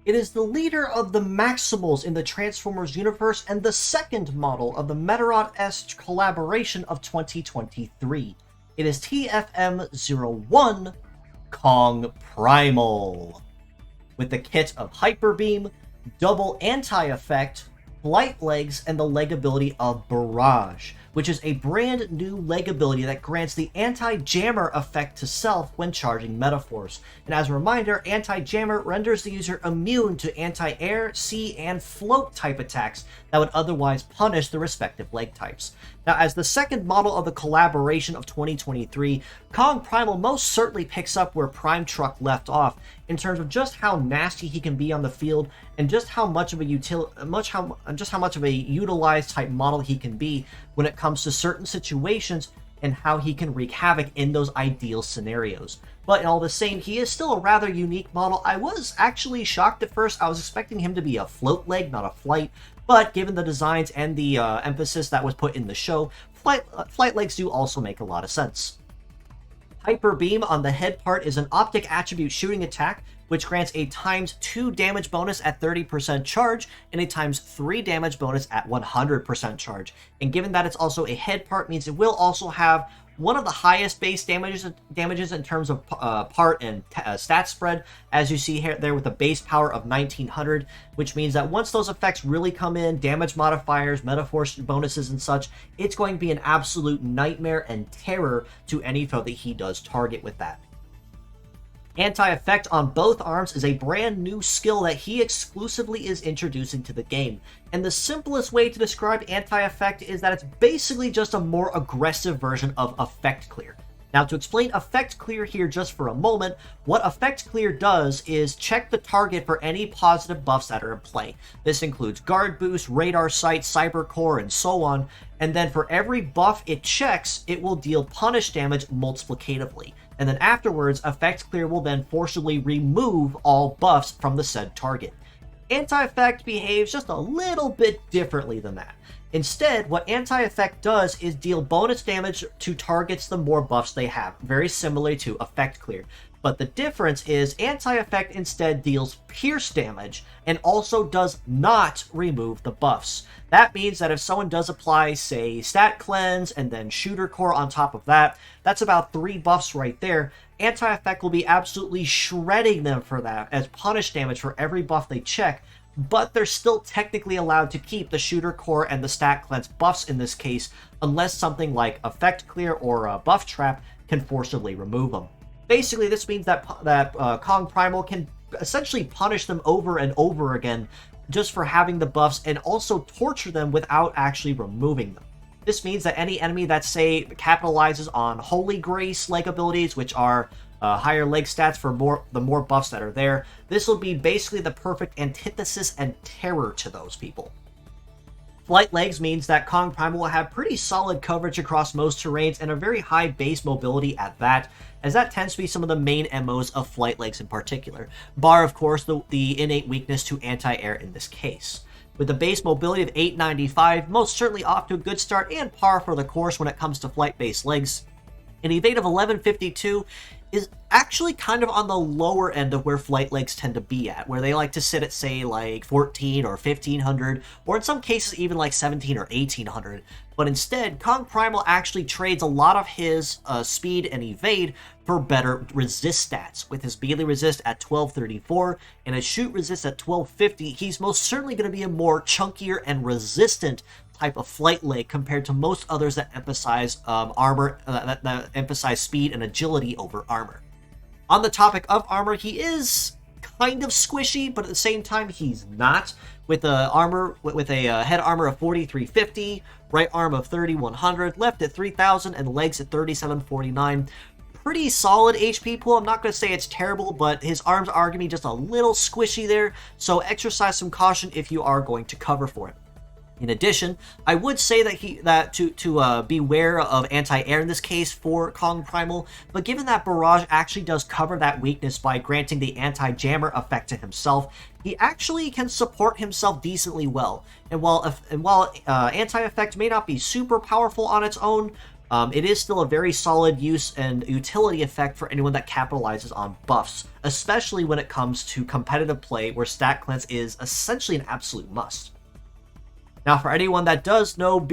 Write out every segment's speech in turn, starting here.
It is the leader of the Maximals in the Transformers universe and the second model of the Meteorot-S collaboration of 2023. It is TFM01 Kong Primal. With the kit of Hyperbeam, double anti-effect, flight legs, and the leg ability of Barrage, which is a brand new leg ability that grants the anti-jammer effect to self when charging Metaforce. And as a reminder, anti-jammer renders the user immune to anti-air, sea, and float type attacks that would otherwise punish the respective leg types. Now, as the second model of the collaboration of 2023, Kong Primal most certainly picks up where Prime Truck left off in terms of just how nasty he can be on the field and just how much of a utilized type model he can be when it comes to certain situations and how he can wreak havoc in those ideal scenarios. But in all the same, he is still a rather unique model. I was actually shocked at first. I was expecting him to be a float leg, not a flight. But given the designs and the emphasis that was put in the show, flight legs do also make a lot of sense. Hyper Beam on the head part is an optic attribute shooting attack, which grants a ×2 damage bonus at 30% charge and a ×3 damage bonus at 100% charge. And given that it's also a head part, means it will also have one of the highest base damages in terms of part and stat spread, as you see here there with a base power of 1900, which means that once those effects really come in, damage modifiers, Metaforce bonuses and such, it's going to be an absolute nightmare and terror to any foe that he does target with that. Anti-effect on both arms is a brand new skill that he exclusively is introducing to the game, and the simplest way to describe anti-effect is that it's basically just a more aggressive version of effect clear. Now, to explain effect clear here just for a moment, what effect clear does is check the target for any positive buffs that are in play. This includes guard boost, radar sight, cyber core, and so on, and then for every buff it checks, it will deal punish damage multiplicatively. And then afterwards, effect clear will then forcibly remove all buffs from the said target. Anti-effect behaves just a little bit differently than that. Instead, what anti-effect does is deal bonus damage to targets the more buffs they have, very similarly to effect clear. But the difference is anti-effect instead deals pierce damage and also does not remove the buffs. That means that if someone does apply, say, stat cleanse and then shooter core on top of that, that's about 3 buffs right there. Anti-effect will be absolutely shredding them for that as punish damage for every buff they check, but they're still technically allowed to keep the shooter core and the stat cleanse buffs in this case, unless something like effect clear or a buff trap can forcibly remove them. Basically, this means that Kong Primal can essentially punish them over and over again just for having the buffs and also torture them without actually removing them. This means that any enemy that, say, capitalizes on Holy Grace leg abilities, which are higher leg stats for the more buffs that are there, this will be basically the perfect antithesis and terror to those people. Flight legs means that Kong Primal will have pretty solid coverage across most terrains and a very high base mobility at that, as that tends to be some of the main MOs of flight legs in particular, bar of course the innate weakness to anti-air in this case. With a base mobility of 895, most certainly off to a good start and par for the course when it comes to flight-based legs. An evade of 1152 is actually kind of on the lower end of where flight legs tend to be at, where they like to sit at, say, like 14 or 1500, or in some cases even like 17 or 1800. But instead, Kong Primal actually trades a lot of his speed and evade for better resist stats. With his melee resist at 1234 and his shoot resist at 1250, he's most certainly going to be a more chunkier and resistant type of flight leg compared to most others that emphasize that emphasize speed and agility over armor. On the topic of armor, he is kind of squishy, but at the same time he's not. With a head armor of 4350, right arm of 3100, left at 3000, and legs at 3749. Pretty solid HP pool. I'm not going to say it's terrible, but his arms are going to be just a little squishy there, so exercise some caution if you are going to cover for it. In addition, I would say that to beware of anti-air in this case for Kong Primal, but given that Barrage actually does cover that weakness by granting the anti-jammer effect to himself, he actually can support himself decently well. And while anti-effect may not be super powerful on its own, It is still a very solid use and utility effect for anyone that capitalizes on buffs, especially when it comes to competitive play where Stat Cleanse is essentially an absolute must. Now, for anyone that does know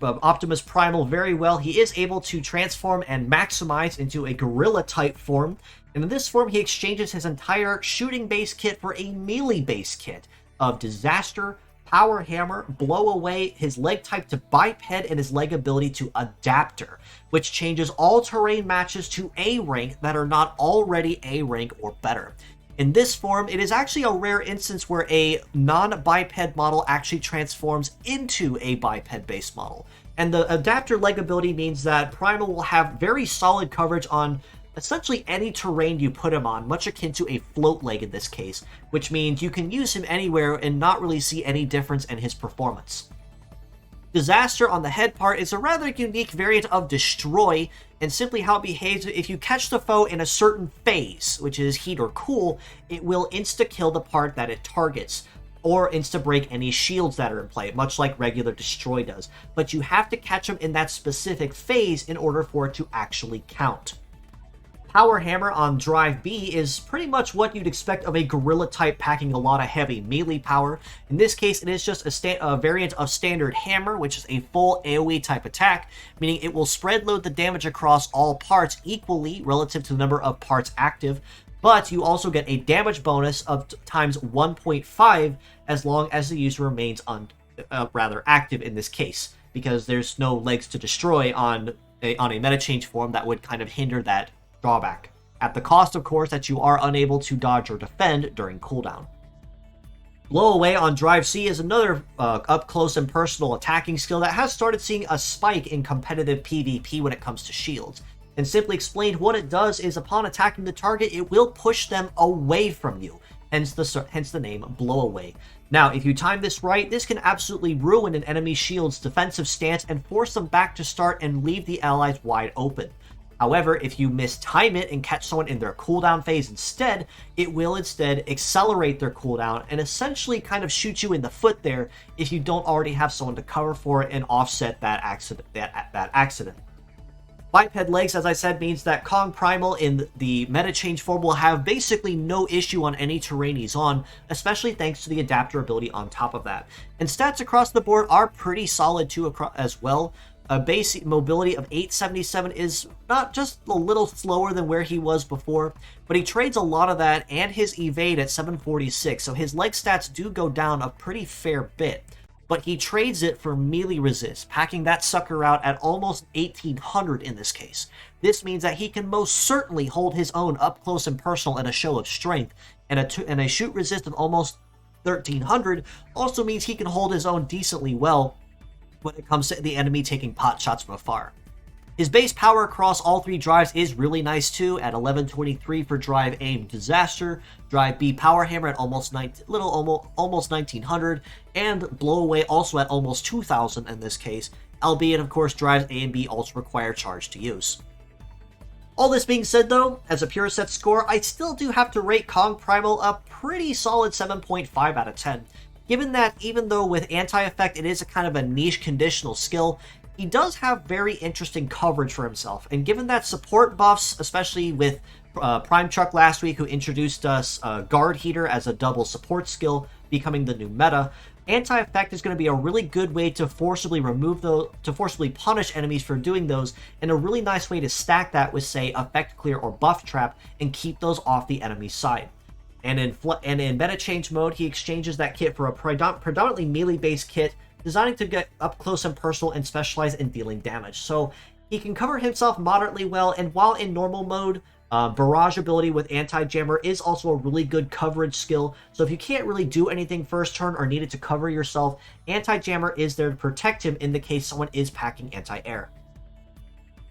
Optimus Primal very well, he is able to transform and maximize into a gorilla-type form, and in this form, he exchanges his entire shooting-based kit for a melee-based kit of Disaster, Power Hammer, Blow Away, his leg type to Biped, and his leg ability to Adapter, which changes all terrain matches to A rank that are not already A rank or better. In this form, it is actually a rare instance where a non-biped model actually transforms into a biped-based model. And the adapter leg ability means that Primal will have very solid coverage on essentially any terrain you put him on, much akin to a float leg in this case, which means you can use him anywhere and not really see any difference in his performance. Disaster on the head part is a rather unique variant of Destroy, and simply how it behaves: if you catch the foe in a certain phase, which is heat or cool, it will insta-kill the part that it targets, or insta-break any shields that are in play, much like regular Destroy does. But you have to catch them in that specific phase in order for it to actually count. Power Hammer on Drive B is pretty much what you'd expect of a gorilla type packing a lot of heavy melee power. In this case, it is just a variant of Standard Hammer, which is a full AoE type attack, meaning it will spread load the damage across all parts equally relative to the number of parts active, but you also get a damage bonus of times 1.5 as long as the user remains active in this case, because there's no legs to destroy on a meta change form that would kind of hinder that drawback, at the cost, of course, that you are unable to dodge or defend during cooldown. Blow Away on Drive C is another up-close and personal attacking skill that has started seeing a spike in competitive PvP when it comes to shields. And simply explained, what it does is upon attacking the target, it will push them away from you, hence the name Blow Away. Now, if you time this right, this can absolutely ruin an enemy shield's defensive stance and force them back to start and leave the allies wide open. However, if you mistime it and catch someone in their cooldown phase instead, it will instead accelerate their cooldown and essentially kind of shoot you in the foot there if you don't already have someone to cover for it and offset that accident. Biped legs, as I said, means that Kong Primal in the meta change form will have basically no issue on any terrain he's on, especially thanks to the adapter ability on top of that. And stats across the board are pretty solid too as well. A base mobility of 877 is not just a little slower than where he was before, but he trades a lot of that and his evade at 746, so his leg stats do go down a pretty fair bit. But he trades it for melee resist, packing that sucker out at almost 1800 in this case. This means that he can most certainly hold his own up close and personal in a show of strength, and a shoot resist of almost 1300 also means he can hold his own decently well when it comes to the enemy taking pot shots from afar. His base power across all three drives is really nice too, at 1123 for Drive Aim Disaster, Drive B Power Hammer at almost 1900, and Blow Away also at almost 2000 in this case, albeit of course Drives A and B also require charge to use. All this being said though, as a pure set score, I still do have to rate Kong Primal a pretty solid 7.5 out of 10. Given that even though with anti-effect it is a kind of a niche conditional skill, he does have very interesting coverage for himself, and given that support buffs, especially with Prime Truck last week who introduced us Guard Heater as a double support skill becoming the new meta, anti-effect is going to be a really good way to forcibly punish enemies for doing those, and a really nice way to stack that with, say, Effect Clear or Buff Trap and keep those off the enemy's side. And in meta change mode, he exchanges that kit for a predominantly melee-based kit designed to get up close and personal and specialize in dealing damage. So he can cover himself moderately well, and while in normal mode, Barrage ability with Anti-Jammer is also a really good coverage skill. So if you can't really do anything first turn or needed to cover yourself, Anti-Jammer is there to protect him in the case someone is packing Anti-Air.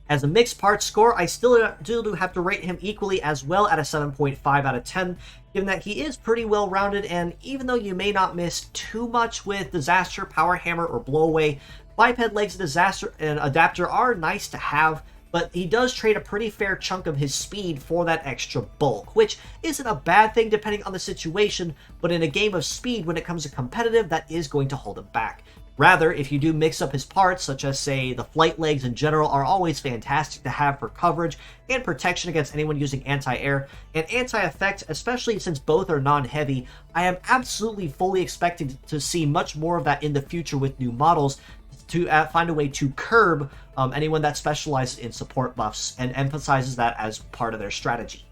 As a mixed parts score, I still do have to rate him equally as well at a 7.5 out of 10, given that he is pretty well rounded, and even though you may not miss too much with Disaster, Power Hammer, or Blow Away, Biped Legs, Disaster, and Adapter are nice to have, but he does trade a pretty fair chunk of his speed for that extra bulk, which isn't a bad thing depending on the situation, but in a game of speed when it comes to competitive, that is going to hold him back. Rather, if you do mix up his parts, such as, say, the flight legs in general are always fantastic to have for coverage and protection against anyone using anti-air and anti-effect, especially since both are non-heavy, I am absolutely fully expecting to see much more of that in the future with new models to find a way to curb anyone that specializes in support buffs and emphasizes that as part of their strategy.